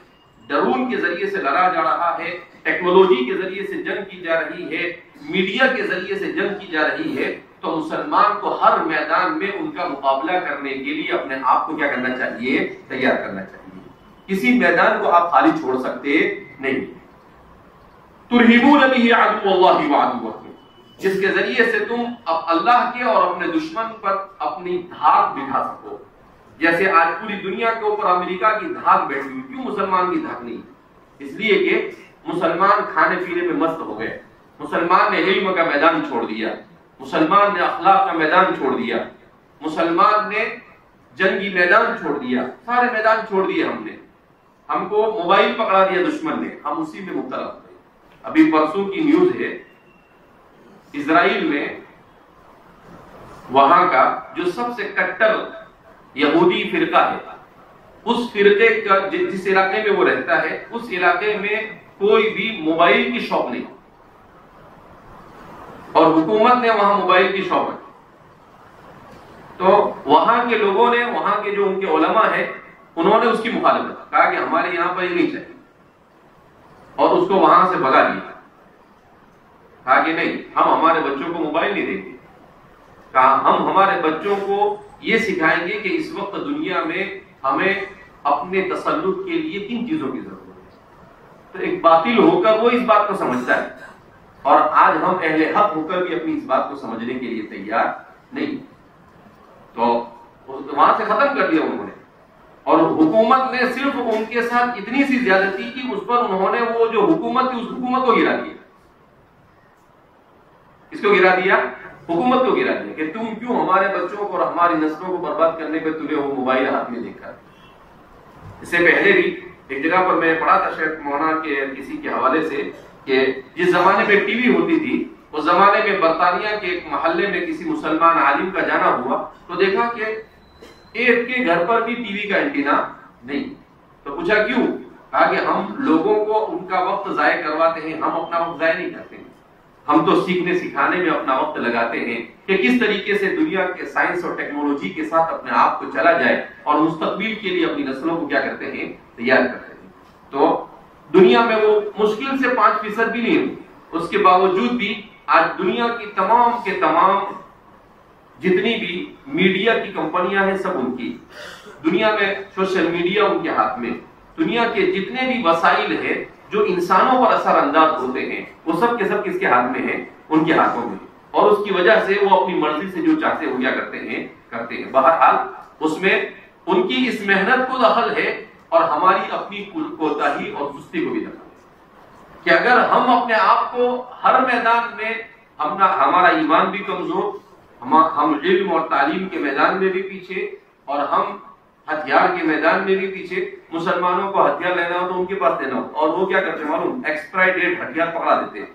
ڈرون کے ذریعے سے لڑا جا رہا ہے، ٹیکنالوجی کے ذریعے سے جنگ کی جا رہی ہے، میڈیا کے ذریعے سے جنگ کی جا رہی ہے، تو مسلمان کو ہر میدان میں ان کا مقابلہ کرنے کے لیے اپنے آپ کو کیا کرنا چاہیے؟ تیار کرنا چاہیے. کسی میدان کو آپ خالی چھوڑ سکتے نہیں. ترہبون بہ عدو اللہ وعدوکم، جس کے ذریعے سے تم اللہ کے اور اپنے دشمن پر اپنی دھاک دکھا سکو. جیسے آج پوری دنیا کے اوپر امریکہ کی دھاک بیٹھی ہوئی، کیوں مسلمان کی دھاک نہیں؟ اس لیے کہ مسلمان کھانے پینے میں مست ہو گئے، مسلمان نے علم کا میدان چھوڑ دیا، مسلمان نے اخلاق کا میدان چھوڑ دیا، مسلمان نے جنگی میدان چھوڑ دیا، سارے میدان چھوڑ دیے ہم نے. ہم کو موبائل پکڑا دیا دشمن نے، ہم اسی میں مبتلا ہو گئے. ابھی پرسوں کی نیوز ہے اسرائیل میں، وہاں کا جو سب سے کٹر یہودی فرقہ ہے، اس فرقے کا جس علاقے میں وہ رہتا ہے اس علاقے میں کوئی بھی موبائل کی شاپ نہیں، اور حکومت نے وہاں موبائل کی شاپ رکھی. تو وہاں کے لوگوں نے، وہاں کے جو ان کے علماء ہیں، انہوں نے اس کی مخالفت، کہا کہ ہمارے یہاں پر یہ نہیں چاہیے، اور اس کو وہاں سے بھگا دیا. کہا کہ نہیں، ہم ہمارے بچوں کو موبائل نہیں دیں گے. کہا ہم ہمارے بچوں کو یہ سکھائیں گے کہ اس وقت دنیا میں ہمیں اپنے تسلط کے لیے 3 چیزوں کی ضرورت ہے. تو ایک باطل ہو کر وہ اس بات کو سمجھتا ہے، اور آج ہم اہل حق ہو کر بھی اپنی اس بات کو سمجھنے کے لیے تیار نہیں. تو وہاں سے ختم کر دیا انہوں نے، اور حکومت نے صرف ان کے ساتھ اتنی سی زیادتی کی، اس پر انہوں نے وہ جو حکومت تھی اس حکومت کو گرا دیا. اس کو گرا دیا، حکومت کو گرا دیا کہ تم کیوں ہمارے بچوں کو اور ہماری نسلوں کو برباد کرنے پہ تلے ہو موبائل ہاتھ میں لے کر. اس سے پہلے بھی ایک جگہ پر میں پڑھا تھا شیخ مولانا کے کسی کے حوالے سے کہ جس زمانے میں ٹی وی ہوتی تھی اس زمانے میں برطانیہ کے ایک محلے میں کسی مسلمان عالم کا جانا ہوا تو دیکھا کہ ایک کے گھر پر بھی ٹی وی کا اینٹینا نہیں. تو پوچھا کیوں؟ کہا کہ ہم لوگوں کو ان کا وقت ضائع کرواتے ہیں، ہم اپنا وقت ضائع نہیں کرتے ہیں. ہم تو سیکھنے سکھانے میں اپنا وقت لگاتے ہیں کہ کس طریقے سے دنیا کے سائنس اور ٹیکنالوجی کے ساتھ اپنے آپ کو چلا جائے اور مستقبل کے لیے اپنی نسلوں کو کیا کرتے ہیں؟ تیار کرتے ہیں. تو دنیا میں وہ مشکل سے 5% بھی نہیں ہوئی. اس کے باوجود بھی آج دنیا کی تمام کے تمام جتنی بھی میڈیا کی کمپنیاں ہیں سب ان کی، دنیا میں سوشل میڈیا ان کے ہاتھ میں، دنیا کے جتنے بھی وسائل ہیں جو انسانوں پر اثر انداز ہوتے ہیں وہ سب کے سب کس کے ہاتھ میں ہیں؟ ان کے ہاتھوں میں. اور اس کی وجہ سے وہ اپنی مرضی سے جو چاہتے ہیں کیا کرتے ہیں. بہرحال اس میں ان کی اس محنت کو دخل ہے اور ہماری اپنی کوتاہی اور سستی کو بھی دخل ہے کہ اگر ہم اپنے آپ کو ہر میدان میں ہمارا ایمان بھی کمزور، ہم علم اور تعلیم کے میدان میں بھی پیچھے، اور ہم ہتھیار کے میدان میں بھی پیچھے. مسلمانوں کو ہتھیار لینا ہو تو ان کے پاس لینا ہو، اور وہ کیا کرتے ہیں معلوم؟ ایکسپائر ڈیٹ ہتھیار پکڑا دیتے ہیں.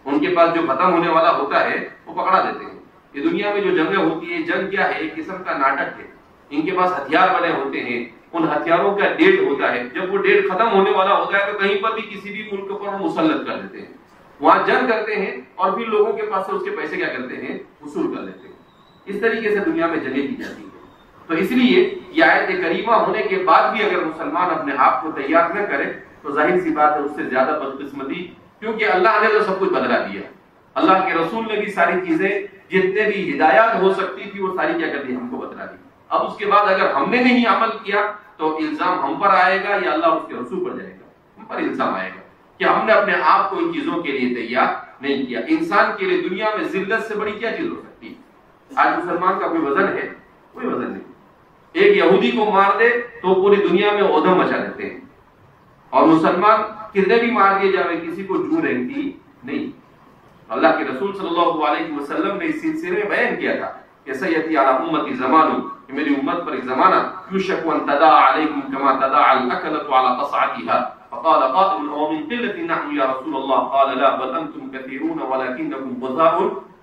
ان کے پاس جو ختم ہونے والا ہوتا ہے وہ پکڑا دیتے ہیں. یہ دنیا میں جو جنگیں ہوتی ہے، جنگ کیا ہے؟ ایک قسم کا ناٹک ہے. ان کے پاس ہتھیار بنے ہوتے ہیں، ان ہتھیاروں کا ڈیٹ ہوتا ہے. جب وہ ڈیٹ ختم ہونے والا ہوتا ہے تو کہیں پر بھی کسی بھی ملک پر وہ مسلط کر دیتے ہیں، وہاں جنگ کرتے ہیں اور پھر لوگوں کے پاس سے اس کے پیسے کیا کرتے ہیں؟ وصول کر لیتے ہیں. اس طریقے سے دنیا میں جنگیں کی جاتی ہیں. تو اس لیے یہ آیت کریمہ ہونے کے بعد بھی اگر مسلمان اپنے آپ کو تیار نہ کرے تو ظاہر سی بات ہے اس سے زیادہ بدقسمتی، کیونکہ اللہ نے تو سب کچھ بدلا دیا. اللہ کے رسول نے بھی ساری چیزیں جتنے بھی ہدایات ہو سکتی تھی وہ ساری کیا کر دی ہم کو بتلا دی. اب اس کے بعد اگر ہم نے نہیں عمل کیا تو الزام ہم پر آئے گا یا اللہ اور اس کے رسول پر جائے گا؟ ہم پر الزام آئے گا کہ ہم نے اپنے آپ کو ان چیزوں کے لیے تیار نہیں کیا. انسان کے لیے دنیا میں ذلت سے بڑی کیا چیز ہو سکتی ہے؟ آج مسلمان کا کوئی وزن ہے؟ کوئی وزن نہیں. ایک یہودی کو مار دے تو پوری دنیا میں ادھم مچا دیتے ہیں، اور مسلمان کتنے بھی مار دیے جاوے کسی کو جو رہتی نہیں. اللہ کے رسول صلی اللہ علیہ وسلم نے اس سلسلے میں بیان کیا تھا کہ سیأتی علی امتی زمان، کہ میری امت پر ایک زمانہ یوشک ان تداعى علیکم کما تداعى الاکلۃ علی قصعتها فقال قائل ومن قلة نحن یا رسول اللہ قال لا بل انتم کثیرون ولکنکم غزاء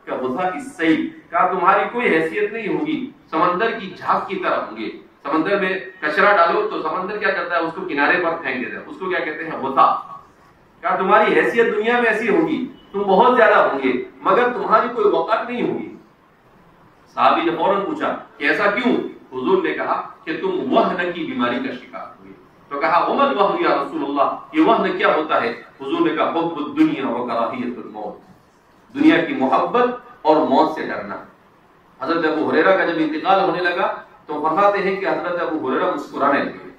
کغزاء السیل. کہا تمہاری کوئی حیثیت نہیں ہوگی، سمندر کی جھاگ کی طرح ہوں گے. سمندر میں کچرا ڈالو تو سمندر کیا کرتا ہے؟ اس کو کنارے پر پھینک دیتا ہے، اس کو کیا کہتے ہیں؟ غزاء. کہا تمہاری حیثیت دنیا میں ایسی ہوگی، تم بہت زیادہ ہوں گے مگر تمہاری کوئی وقت نہیں ہوگی. صحابی نے فوراً پوچھا کہ ایسا کیوں؟ حضور نے کہا کہ تم وہن کی بیماری کا شکار ہوگے. تو کہا ومن وہن یا رسول اللہ، یہ وہن کیا ہوتا ہے؟ حضور نے کہا حب الدنیا وکراہیت الموت، دنیا کی محبت اور موت سے ڈرنا. حضرت ابو ہریرہ کا جب انتقال ہونے لگا تو فرماتے ہیں کہ حضرت ابو ہریرہ مسکرانے لگے.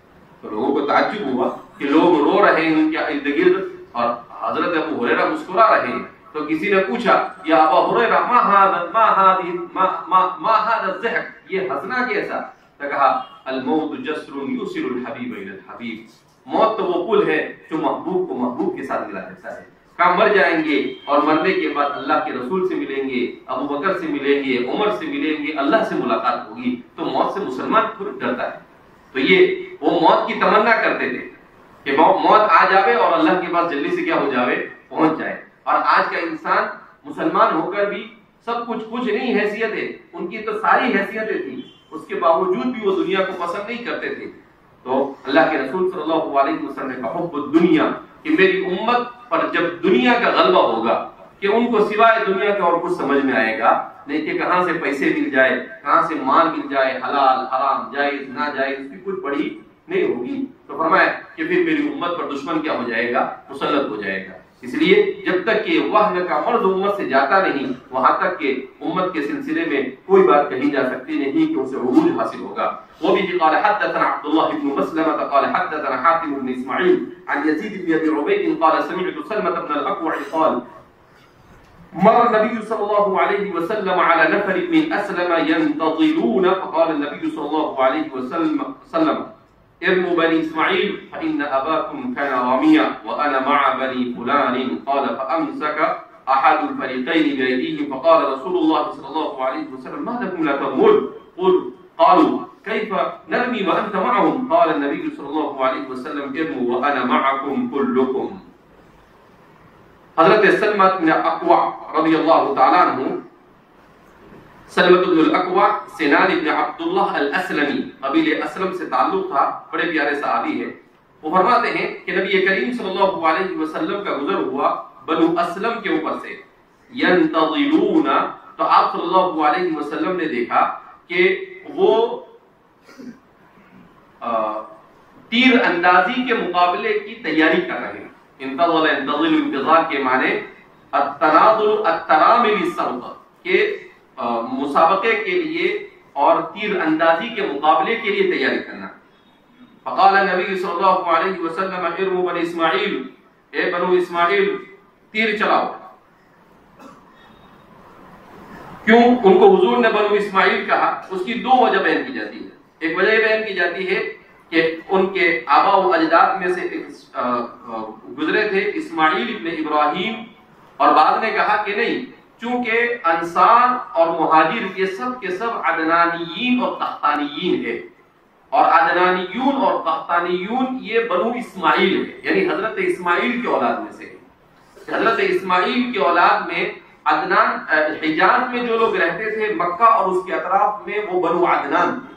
تو لوگوں کو تعجب ہوا کہ لوگ رو رہے ہیں ان کے ارد گرد اور حضرت ابو ہریرہ مسکرا رہے ہیں. تو کسی نے پوچھا یا ابا ہریرہ ما هذا الضحك، یہ ہنسنا کیسا؟ تو کہا الموت جسر یوصل الحبیب الى الحبیب، موت تو وہ پل ہے جو محبوب کو محبوب کے ساتھ ملا دیتا ہے. کہا مر جائیں گے اور مرنے کے بعد اللہ کے رسول سے ملیں گے، ابو بکر سے ملیں گے، عمر سے ملیں گے، اللہ سے ملاقات ہوگی. تو موت سے مسلمان پھر ڈرتا ہے. تو یہ وہ موت کی تمنا کرتے تھے کہ موت آ جاوے اور اللہ کے پاس جلدی سے کیا ہو جاوے؟ پہنچ جائے. اور آج کا انسان مسلمان ہو کر بھی سب کچھ نہیں حیثیتیں، ان کی تو ساری حیثیتیں تھیں، اس کے باوجود بھی وہ دنیا کو پسند نہیں کرتے تھے. تو اللہ کے رسول صلی اللہ علیہ وسلم نے کہا حب الدنیا، کہ میری امت پر جب دنیا کا غلبہ ہوگا کہ ان کو سوائے دنیا کے اور کچھ سمجھ میں آئے گا نہیں، کہ کہاں سے پیسے مل جائے، کہاں سے مال مل جائے، حلال حرام جائز ناجائز، اس کی کچھ بڑی نہیں ہوگی. تو فرمایا کہ پھر میری امت پر دشمن کیا ہو جائے گا؟ مسلط ہو جائے گا. اس لیے جب تک کہ وحن کا مرض امت سے جاتا نہیں، وہاں تک کہ امت کے سلسلے میں کوئی بات کہی جا سکتی نہیں کہ اسے عروج حاصل ہوگا. وہ بھی قال حدثنا عبد الله بن مسلمة قال حدثنا حاتم بن اسماعيل عن يزيد بن ابي عبيد قال سمعت سلمة بن الاكوع قال مر النبي صلى الله عليه وسلم على نفر من اسلم ينتظرون فقال النبي صلى الله عليه وسلم ارموا بني اسماعيل فان اباكم كان راميا وانا مع بني فلان قال فامسك احد الفريقين بايديهم فقال رسول الله صلى الله عليه وسلم ما لكم لا ترمون قالوا كيف نرمي وانت معهم قال النبي صلى الله عليه وسلم ارموا وانا معكم كلكم. حضرت سلمہ بن الاکوع رضی اللہ تعالیٰ عنہ، سلمہ بن الاکوع سنان بن عبداللہ الاسلمی، قبیل اسلم سے تعلق تھا، بڑے پیارے صحابی ہیں. وہ فرماتے ہیں کہ نبی کریم صلی اللہ علیہ وسلم کا گزر ہوا بنو اسلم کے اوپر سے. ینتظرون، تو آپ صلی اللہ علیہ وسلم نے دیکھا کہ وہ تیر اندازی کے مقابلے کی تیاری کر رہے ہیں. انتظر انتظار کے معنی التناظر الترامل السبق، کہ مسابقے کے لیے اور تیر اندازی کے مقابلے کے لیے تیاری کرنا. فقال نبی صلی اللہ علیہ وسلم ارموا بنی اسماعیل، اے بنو اسماعیل تیر چلاؤ. کیوں ان کو حضور نے بنو اسماعیل کہا؟ اس کی دو وجہ بیان کی جاتی ہے. ایک وجہ یہ بیان کی جاتی ہے کہ ان کے آبا و اجداد میں سے گزرے تھے اسماعیل ابن ابراہیم، اور بعد نے کہا کہ نہیں، چونکہ انصار اور مہاجر یہ سب کے سب عدنانیین اور قحطانیین ہے، اور عدنانیون اور قحطانیون یہ بنو اسماعیل ہے، یعنی حضرت اسماعیل کی اولاد میں سے. حضرت اسماعیل کی اولاد میں عدنان، حجاز میں جو لوگ رہتے تھے مکہ اور اس کے اطراف میں وہ بنو عدنان تھے،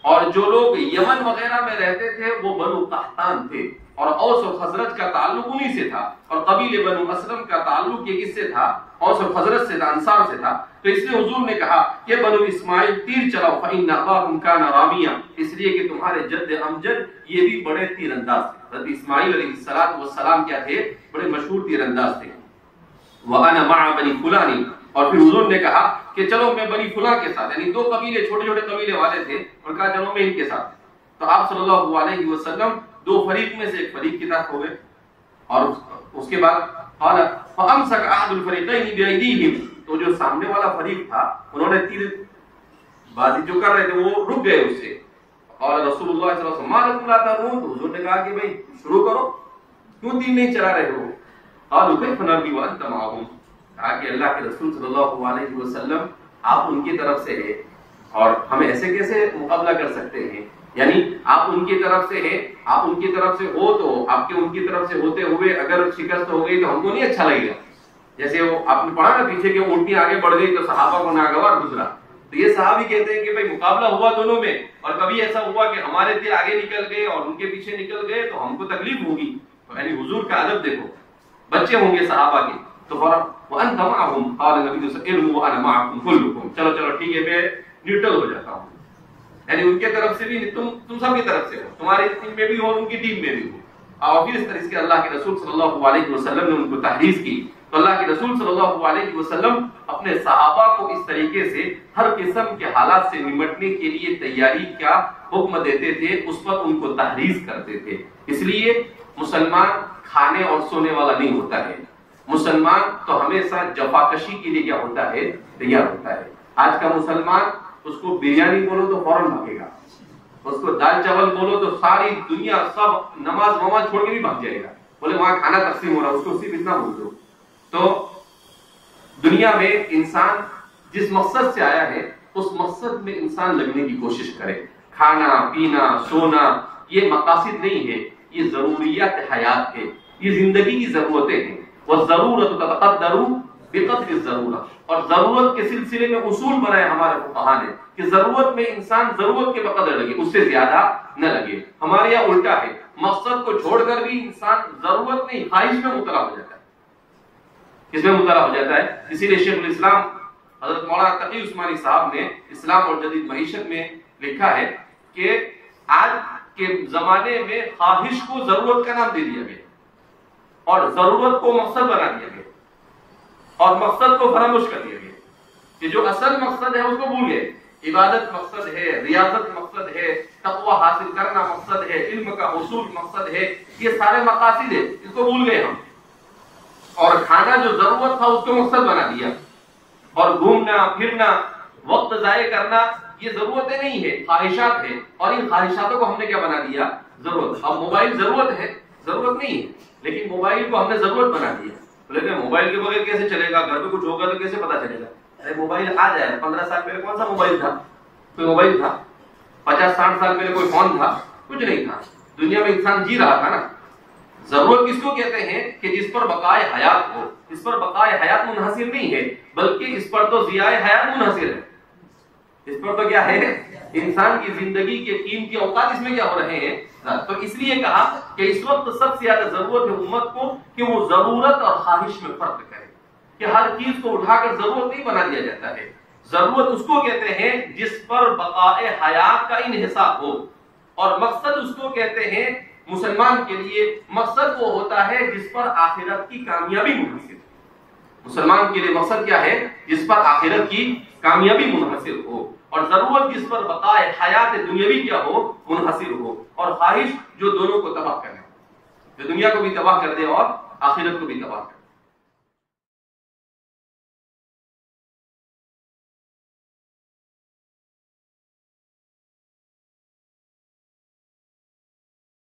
اور جو لوگ یمن وغیرہ میں رہتے تھے وہ بنو قحطان تھے. اور اوس اور خزرج کا تعلق انہی سے تھا، اور قبیل بنو اسلم کا تعلق یہ کس سے تھا؟ اوس اور خزرج سے تھا، انصار سے تھا. تو اس لیے حضور نے کہا کہ بنو اسماعیل تیر چلاؤ فإن أباكم كان راميا، اس لیے کہ تمہارے جد امجد یہ بھی بڑے تیر انداز تھے. حضرت اسماعیل علیہ السلام کیا تھے؟ بڑے مشہور تیر انداز تھے. وأنا مع بني فلان، اور پھر حضور نے کہا کہ چلو میں بنی فلاں کے ساتھ، یعنی 2 قبیلے چھوٹے چھوٹے قبیلے والے تھے، اور کہا چلو میں ان کے ساتھ. تو آپ صلی اللہ علیہ وسلم 2 فریق میں سے ایک فریق کی طرف ہو گئے. اور اس کے بعد قال فامسك احد الفريقين بايديهم، تو جو سامنے والا فریق تھا انہوں نے تیر بازی جو کر رہے تھے وہ رک گئے اس سے. اور رسول اللہ صلی اللہ علیہ وسلم ما لكم لا ترون، تو حضور نے کہا کہ بھائی شروع کرو، کیوں دین نہیں چلا رہے ہو؟ قالوا كيف نرضي وانت معهم، کہا کہ اللہ کے رسول صلی اللہ علیہ وسلم آپ ان کی طرف سے ہیں اور ہم ایسے کیسے مقابلہ کر سکتے ہیں؟ یعنی آپ ان کی طرف سے ہیں، آپ ان کی طرف سے ہو تو آپ کے ان کی طرف سے ہوتے ہوئے اگر شکست ہو گئی تو ہم کو نہیں اچھا لگے گا. جیسے وہ آپ نے پڑھا نا پیچھے کہ اونٹیاں آگے بڑھ گئی تو صحابہ کو ناگوار گزرا. تو یہ صحابی کہتے ہیں کہ بھائی مقابلہ ہوا دونوں میں، اور کبھی ایسا ہوا کہ ہمارے دل آگے نکل گئے اور ان کے پیچھے نکل گئے تو ہم کو تکلیف ہوگی. تو یعنی حضور کا ادب دیکھو، بچے ہوں گے صحابہ کے تو فوراً وانت معهم قال النبي صلی اللہ علیہ وسلم وانا معكم كلكم، چلو چلو ٹھیک ہے میں نیوٹرل ہو جاتا ہوں. یعنی ان کے طرف سے بھی تم سب کی طرف سے ہو، تمہاری ٹیم میں بھی ہو ان کی ٹیم میں بھی ہو. اور پھر اس طرح سے اللہ کے رسول صلی اللہ علیہ وسلم نے ان کو تحریض کی. تو اللہ کے رسول صلی اللہ علیہ وسلم اپنے صحابہ کو اس طریقے سے ہر قسم کے حالات سے نمٹنے کے لیے تیاری کا حکم دیتے تھے، اس پر ان کو تحریض کرتے تھے. اس لیے مسلمان کھانے اور سونے والا نہیں ہوتا ہے. مسلمان تو ہمیشہ جفاکشی کے لیے کیا ہوتا ہے؟ تیار ہوتا ہے. آج کا مسلمان اس کو بریانی بولو تو فوراً بھاگے گا، اس کو دال چاول بولو تو ساری دنیا سب نماز وماز چھوڑ کے بھی بھاگ جائے گا، بولے وہاں کھانا تقسیم ہو رہا ہے اس کو صرف اتنا بول دو. تو دنیا میں انسان جس مقصد سے آیا ہے اس مقصد میں انسان لگنے کی کوشش کرے. کھانا پینا سونا یہ مقاصد نہیں ہے، یہ ضروریات حیات ہے، یہ زندگی کی ضرورتیں ہیں. وَالضَّرُورَةُ تَتَقَدَّرُ بِقَدْرِ الضَّرُورَةِ، اور ضرورت کے سلسلے میں اصول بنائے ہمارے فقہاء نے کہ ضرورت میں انسان ضرورت کے بقدر لگے، اس سے زیادہ نہ لگے. ہمارے یہاں الٹا ہے، مقصد کو چھوڑ کر بھی انسان ضرورت نہیں خواہش میں مبتلا ہو جاتا ہے. کس میں مبتلا ہو جاتا ہے؟ اسی لیے شیخ الاسلام حضرت مولانا تقی عثمانی صاحب نے اسلام اور جدید معیشت میں لکھا ہے کہ آج کے زمانے میں خواہش کو ضرورت کا نام دے دیا گیا اور ضرورت کو مقصد بنا دیا گیا اور مقصد کو فراموش کر دیا گیا کہ جو اصل مقصد ہے اس کو بھول گئے. عبادت مقصد ہے، ریاضت مقصد ہے، تقوی حاصل کرنا مقصد ہے، علم کا حصول مقصد ہے، یہ سارے مقاصد ہیں، اس کو بھول گئے ہم. اور کھانا جو ضرورت تھا اس کو مقصد بنا دیا، اور گھومنا پھرنا وقت ضائع کرنا یہ ضرورتیں نہیں ہے، خواہشات ہے، اور ان خواہشاتوں کو ہم نے کیا بنا دیا؟ ضرورت. اب موبائل ضرورت ہے، ضرورت نہیں ہے، لیکن موبائل کو ہم نے ضرورت بنا دیا. لیکن موبائل کے بغیر کیسے چلے گا؟ گھر پہ کچھ ہوگا تو کیسے پتا چلے گا؟ ارے موبائل آ جائے. 15 سال پہلے کون سا موبائل تھا؟ کوئی موبائل تھا؟ 50-60 سال پہلے کوئی فون تھا؟ کچھ نہیں تھا. دنیا میں انسان جی رہا تھا نا. ضرورت کس کو کہتے ہیں؟ کہ جس پر بقائے حیات ہو. اس پر بقائے حیات منحصر نہیں ہے، بلکہ اس پر تو ضیاء حیات منحصر ہے. اس پر تو کیا ہے؟ انسان کی زندگی کے قیمتی اوقات اس میں کیا ہو رہے ہیں. تو اس لیے کہا کہ اس وقت سب سے زیادہ ضرورت ہے امت کو کہ وہ ضرورت اور خواہش میں فرق کرے، کہ ہر چیز کو اٹھا کر ضرورت نہیں بنا دیا جاتا ہے. ضرورت اس کو کہتے ہیں جس پر بقائے حیات کا انحصار ہو، اور مقصد اس کو کہتے ہیں مسلمان کے لیے مقصد وہ ہوتا ہے جس پر آخرت کی کامیابی منحصر. مسلمان کے لیے مقصد کیا ہے؟ جس پر آخرت کی کامیابی منحصر ہو، اور ضرورت جس پر بقائے حیات دنیاوی کیا ہو؟ منحصر ہو، اور خواہش جو دونوں کو تباہ کرے، جو دنیا کو بھی تباہ کر دے اور آخرت کو بھی تباہ کر دے.